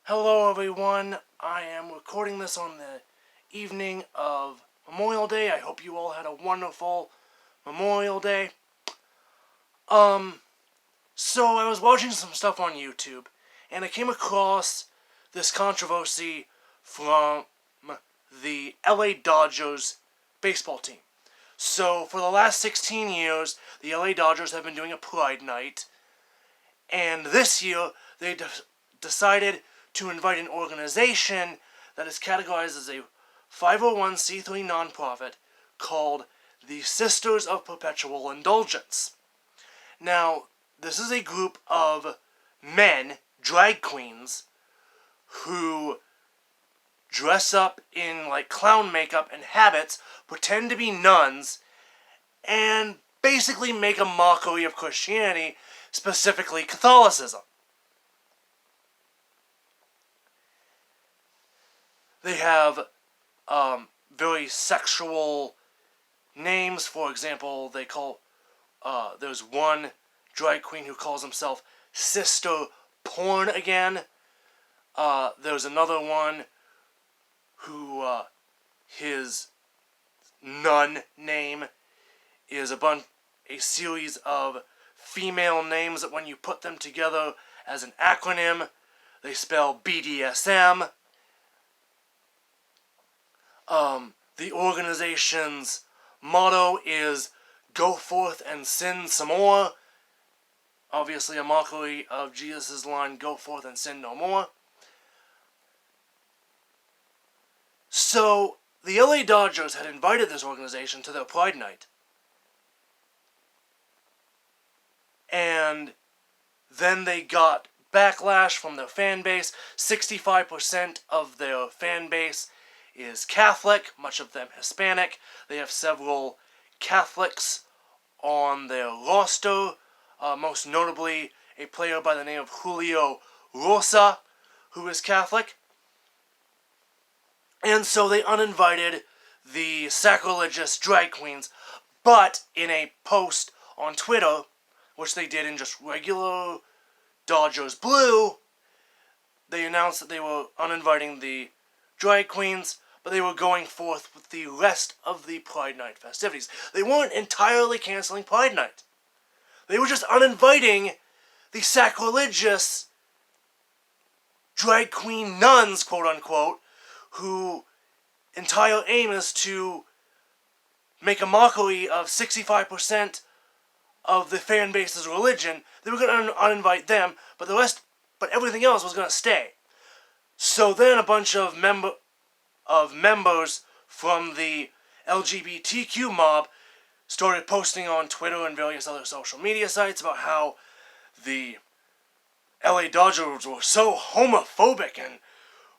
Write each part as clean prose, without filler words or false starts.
Hello everyone, I am recording this on the evening of Memorial Day. I hope you all had a wonderful Memorial Day. So I was watching some stuff on YouTube, and I came across this controversy from the LA Dodgers baseball team. So for the last 16 years, the LA Dodgers have been doing a Pride Night, and this year they decided to invite an organization that is categorized as a 501c3 nonprofit called the Sisters of Perpetual Indulgence. Now, this is a group of men, drag queens, who dress up in like clown makeup and habits, pretend to be nuns, and basically make a mockery of Christianity, specifically Catholicism. They have very sexual names. For example, they call there's one drag queen who calls himself Sister Porn Again. There's another one who his nun name is a series of female names that when you put them together as an acronym, they spell BDSM. The organization's motto is "Go forth and sin some more." Obviously a mockery of Jesus' line, "Go forth and sin no more." So, the LA Dodgers had invited this organization to their Pride Night. And then they got backlash from their fan base. 65% of their fan base is Catholic, much of them Hispanic. They have several Catholics on their roster, most notably a player by the name of Julio Rosa, who is Catholic. And so they uninvited the sacrilegious drag queens, but in a post on Twitter, which they did in just regular Dodgers blue, they announced that they were uninviting the drag queens, but they were going forth with the rest of the Pride Night festivities. They weren't entirely canceling Pride Night. They were just uninviting the sacrilegious drag queen nuns, quote-unquote, whose entire aim is to make a mockery of 65% of the fan base's religion. They were going to uninvite them, but everything else was going to stay. So then a bunch of members from the LGBTQ mob started posting on Twitter and various other social media sites about how the LA Dodgers were so homophobic and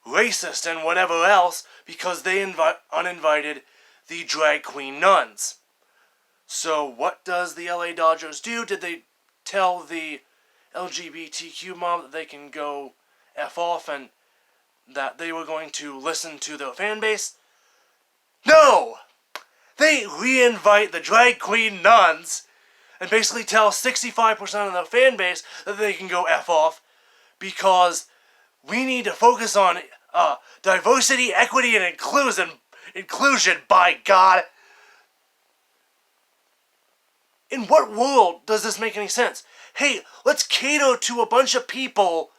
racist and whatever else because they uninvited the drag queen nuns. So what does the LA Dodgers do? Did they tell the LGBTQ mob that they can go F off and that they were going to listen to their fan base? No! They re-invite the drag queen nuns and basically tell 65% of their fan base that they can go F off because we need to focus on diversity, equity, and inclusion, by God. In what world does this make any sense? Hey, let's cater to a bunch of people,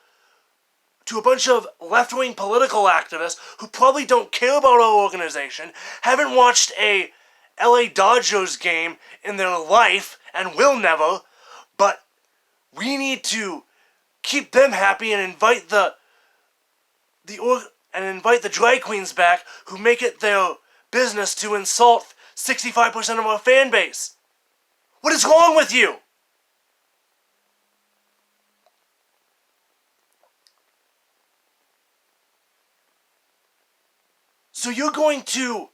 to a bunch of left-wing political activists who probably don't care about our organization, haven't watched a LA Dodgers game in their life, and will never, but we need to keep them happy and invite the drag queens back who make it their business to insult 65% of our fan base. What is wrong with you? So you're going to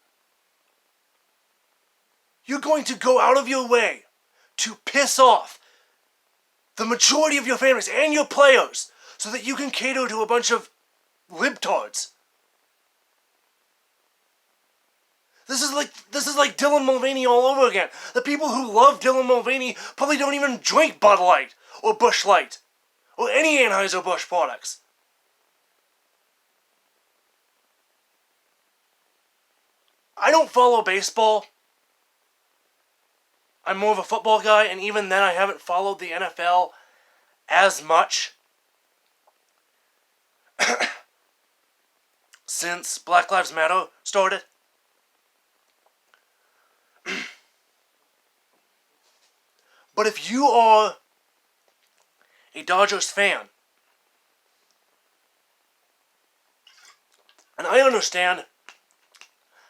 go out of your way to piss off the majority of your fan base and your players so that you can cater to a bunch of libtards. This is like Dylan Mulvaney all over again. The people who love Dylan Mulvaney probably don't even drink Bud Light or Busch Light or any Anheuser-Busch products. I don't follow baseball. I'm more of a football guy, and even then I haven't followed the NFL as much since Black Lives Matter started. But if you are a Dodgers fan, and I understand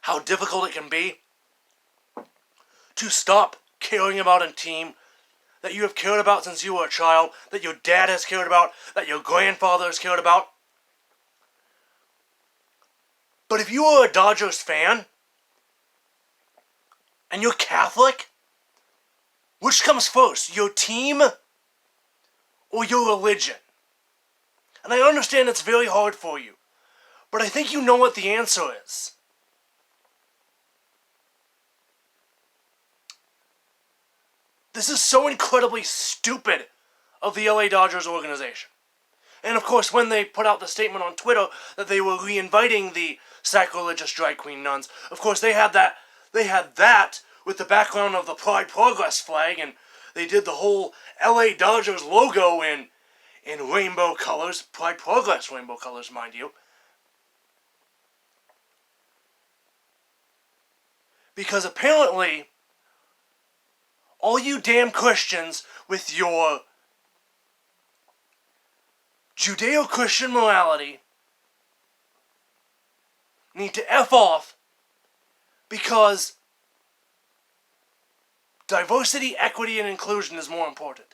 how difficult it can be to stop caring about a team that you have cared about since you were a child, that your dad has cared about, that your grandfather has cared about. But if you are a Dodgers fan, and you're Catholic, which comes first, your team or your religion? And I understand it's very hard for you, but I think you know what the answer is. This is so incredibly stupid of the LA Dodgers organization. And of course, when they put out the statement on Twitter that they were re-inviting the sacrilegious drag queen nuns, of course they had that with the background of the Pride Progress flag, and they did the whole LA Dodgers logo in rainbow colors, Pride Progress rainbow colors, mind you. Because apparently, all you damn Christians with your Judeo-Christian morality need to F off, because diversity, equity, and inclusion is more important,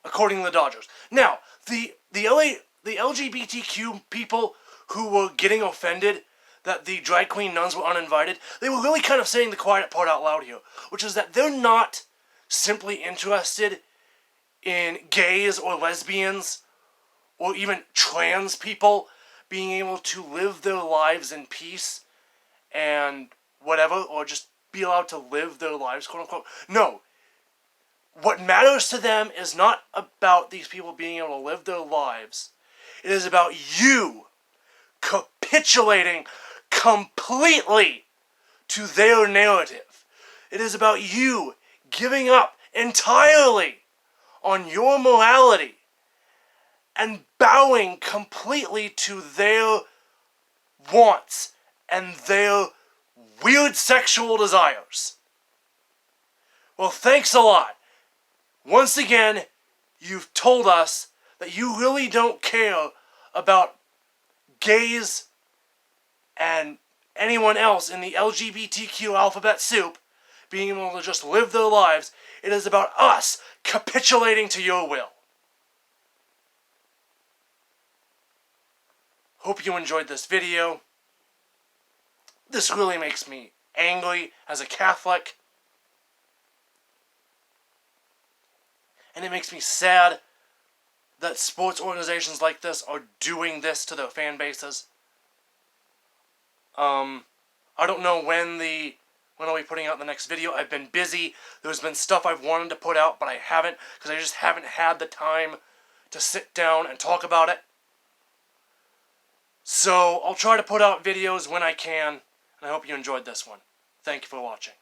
according to the Dodgers. Now, the LGBTQ people who were getting offended that the drag queen nuns were uninvited, they were really kind of saying the quiet part out loud here, which is that they're not simply interested in gays or lesbians or even trans people being able to live their lives in peace and whatever, or just be allowed to live their lives, quote unquote. No. What matters to them is not about these people being able to live their lives. It is about you capitulating completely to their narrative. It is about you giving up entirely on your morality and bowing completely to their wants and their weird sexual desires. Well, thanks a lot. Once again, you've told us that you really don't care about gays and anyone else in the LGBTQ alphabet soup being able to just live their lives. It is about us capitulating to your will. Hope you enjoyed this video. This really makes me angry as a Catholic. And it makes me sad that sports organizations like this are doing this to their fan bases. I don't know when I'll be putting out the next video. I've been busy. There's been stuff I've wanted to put out, but I haven't, because I just haven't had the time to sit down and talk about it. So I'll try to put out videos when I can, and I hope you enjoyed this one. Thank you for watching.